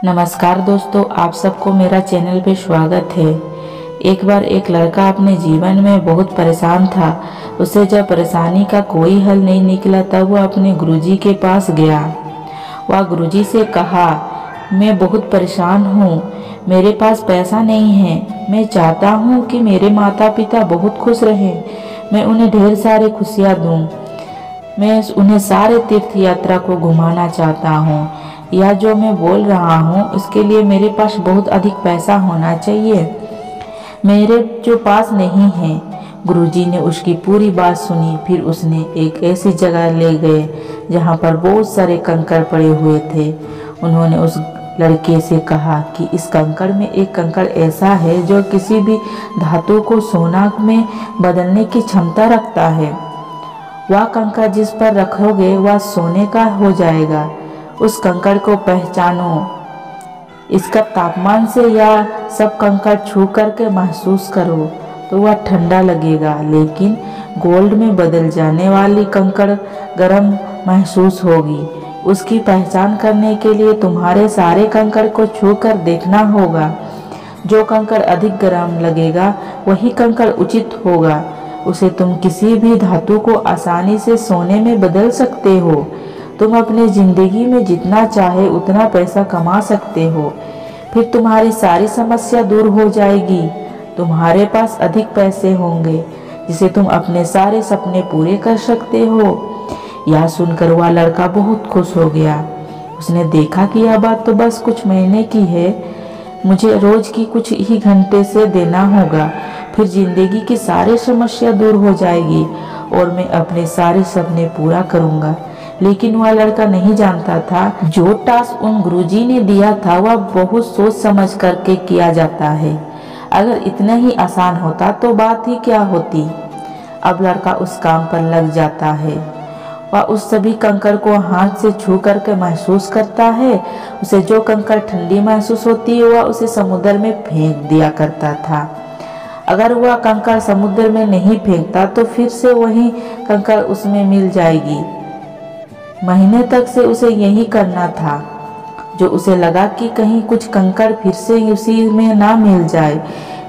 नमस्कार दोस्तों, आप सबको मेरा चैनल पे स्वागत है। एक बार एक लड़का अपने जीवन में बहुत परेशान था। उसे जब परेशानी का कोई हल नहीं निकला तब वह अपने गुरुजी के पास गया। वह गुरुजी से कहा, मैं बहुत परेशान हूँ, मेरे पास पैसा नहीं है। मैं चाहता हूँ कि मेरे माता पिता बहुत खुश रहें, मैं उन्हें ढेर सारी खुशियाँ दूँ। मैं उन्हें सारे तीर्थ यात्रा को घुमाना चाहता हूँ। यह जो मैं बोल रहा हूँ उसके लिए मेरे पास बहुत अधिक पैसा होना चाहिए, मेरे जो पास नहीं है। गुरुजी ने उसकी पूरी बात सुनी। फिर उसने एक ऐसी जगह ले गए जहाँ पर बहुत सारे कंकड़ पड़े हुए थे। उन्होंने उस लड़के से कहा कि इस कंकड़ में एक कंकड़ ऐसा है जो किसी भी धातु को सोना में बदलने की क्षमता रखता है। वह कंकड़ जिस पर रखोगे वह सोने का हो जाएगा। उस कंकड़ को पहचानो, इसका तापमान से या सब कंकड़ छू करके महसूस करो तो वह ठंडा लगेगा, लेकिन गोल्ड में बदल जाने वाली कंकड़ गर्म महसूस होगी। उसकी पहचान करने के लिए तुम्हारे सारे कंकड़ को छू कर देखना होगा। जो कंकड़ अधिक गर्म लगेगा वही कंकड़ उचित होगा। उसे तुम किसी भी धातु को आसानी से सोने में बदल सकते हो। तुम अपनी जिंदगी में जितना चाहे उतना पैसा कमा सकते हो। फिर तुम्हारी सारी समस्या दूर हो जाएगी। तुम्हारे पास अधिक पैसे होंगे जिसे तुम अपने सारे सपने पूरे कर सकते हो। यह सुनकर वह लड़का बहुत खुश हो गया। उसने देखा कि यह बात तो बस कुछ महीने की है, मुझे रोज की कुछ ही घंटे से देना होगा, फिर जिंदगी की सारी समस्या दूर हो जाएगी और मैं अपने सारे सपने पूरा करूंगा। लेकिन वह लड़का नहीं जानता था जो टास्क उन गुरुजी ने दिया था वह बहुत सोच समझ करके किया जाता है। अगर इतना ही आसान होता तो बात ही क्या होती। अब लड़का उस काम पर लग जाता है। वह उस सभी कंकड़ को हाथ से छू करके महसूस करता है। उसे जो कंकड़ ठंडी महसूस होती है वह उसे समुद्र में फेंक दिया करता था। अगर वह कंकड़ समुद्र में नहीं फेंकता तो फिर से वही कंकड़ उसमें मिल जाएगी। महीने तक से उसे यही करना था। जो उसे लगा कि कहीं कुछ कंकड़ फिर से उसी में ना मिल जाए,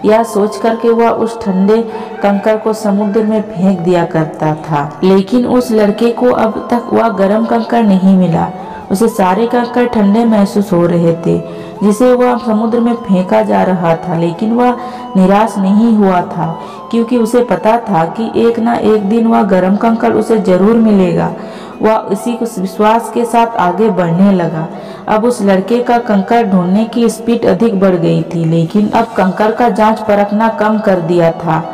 यह सोच करके वह उस ठंडे कंकड़ को समुद्र में फेंक दिया करता था। लेकिन उस लड़के को अब तक वह गर्म कंकड़ नहीं मिला। उसे सारे कंकड़ ठंडे महसूस हो रहे थे जिसे वह समुद्र में फेंका जा रहा था। लेकिन वह निराश नहीं हुआ था क्योंकि उसे पता था कि एक ना एक दिन वह गर्म कंकड़ उसे जरूर मिलेगा। वह इसी विश्वास के साथ आगे बढ़ने लगा। अब उस लड़के का कंकड़ ढूंढने की स्पीड अधिक बढ़ गई थी, लेकिन अब कंकड़ का जांच परखना कम कर दिया था।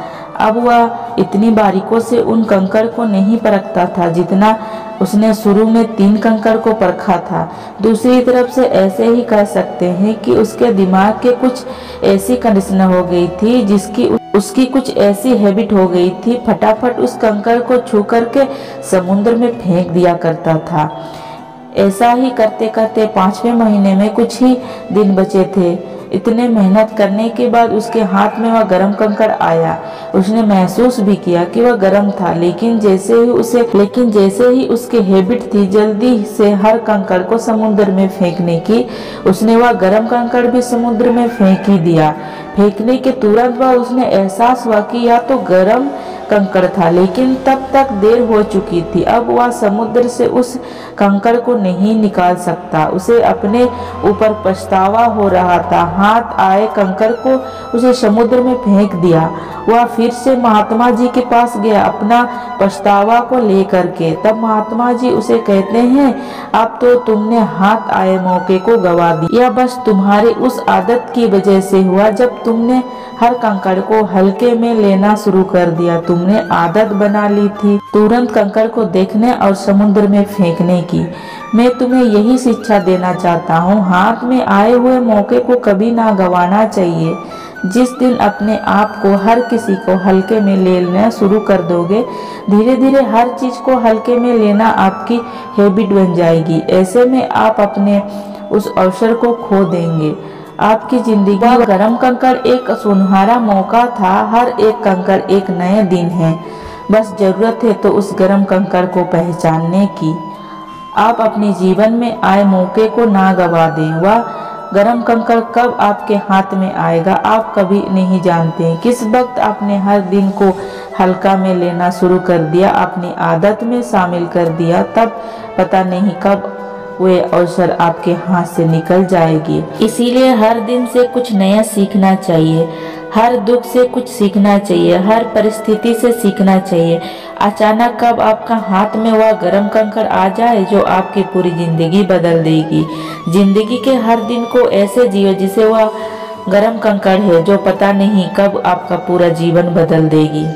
अब वह इतनी बारीकों से उन कंकड़ को नहीं परखता था जितना उसने शुरू में 3 कंकड़ को परखा था। दूसरी तरफ से ऐसे ही कह सकते हैं कि उसके दिमाग के कुछ ऐसी कंडीशन हो गई थी जिसकी उसकी कुछ ऐसी हैबिट हो गई थी, फटाफट उस कंकड़ को छू करके समुद्र में फेंक दिया करता था। ऐसा ही करते करते 5वें महीने में कुछ ही दिन बचे थे। इतने मेहनत करने के बाद उसके हाथ में वह गर्म कंकड़ आया। उसने महसूस भी किया कि वह गर्म था, लेकिन जैसे ही उसकी हैबिट थी जल्दी से हर कंकड़ को समुद्र में फेंकने की, उसने वह गर्म कंकड़ भी समुद्र में फेंक ही दिया। फेंकने के तुरंत बाद उसने एहसास हुआ कि यह तो गर्म कंकड़ था, लेकिन तब तक देर हो चुकी थी। अब वह समुद्र से उस कंकड़ को नहीं निकाल सकता। उसे अपने ऊपर पछतावा हो रहा था। हाथ आए कंकड़ को उसे समुद्र में फेंक दिया। वह फिर से महात्मा जी के पास गया अपना पछतावा को लेकर के। तब महात्मा जी उसे कहते हैं, अब तो तुमने हाथ आए मौके को गवा दिया। यह बस तुम्हारी उस आदत की वजह से हुआ जब तुमने हर कंकड़ को हल्के में लेना शुरू कर दिया। तुमने आदत बना ली थी तुरंत कंकड़ को देखने और समुद्र में फेंकने की। मैं तुम्हें यही शिक्षा देना चाहता हूँ, हाथ में आए हुए मौके को कभी ना गंवाना चाहिए। जिस दिन अपने आप को हर किसी को हल्के में लेना शुरू कर दोगे, धीरे धीरे हर चीज को हल्के में लेना आपकी हैबिट बन जाएगी। ऐसे में आप अपने उस अवसर को खो देंगे। आपकी जिंदगी का गर्म कंकड़ एक सुनहरा मौका था। हर एक कंकड़ एक नए दिन है। बस जरूरत है तो उस गर्म कंकड़ को पहचानने की। आप अपने जीवन में आए मौके को ना गवा दें। वह गरम कंकड़ कब आपके हाथ में आएगा आप कभी नहीं जानते। किस वक्त आपने हर दिन को हल्का में लेना शुरू कर दिया, अपनी आदत में शामिल कर दिया, तब पता नहीं कब वे अवसर आपके हाथ से निकल जाएगी। इसीलिए हर दिन से कुछ नया सीखना चाहिए, हर दुख से कुछ सीखना चाहिए, हर परिस्थिति से सीखना चाहिए। अचानक कब आपका हाथ में वह गरम कंकड़ आ जाए जो आपकी पूरी जिंदगी बदल देगी। जिंदगी के हर दिन को ऐसे जियो जिसे वह गरम कंकड़ है जो पता नहीं कब आपका पूरा जीवन बदल देगी।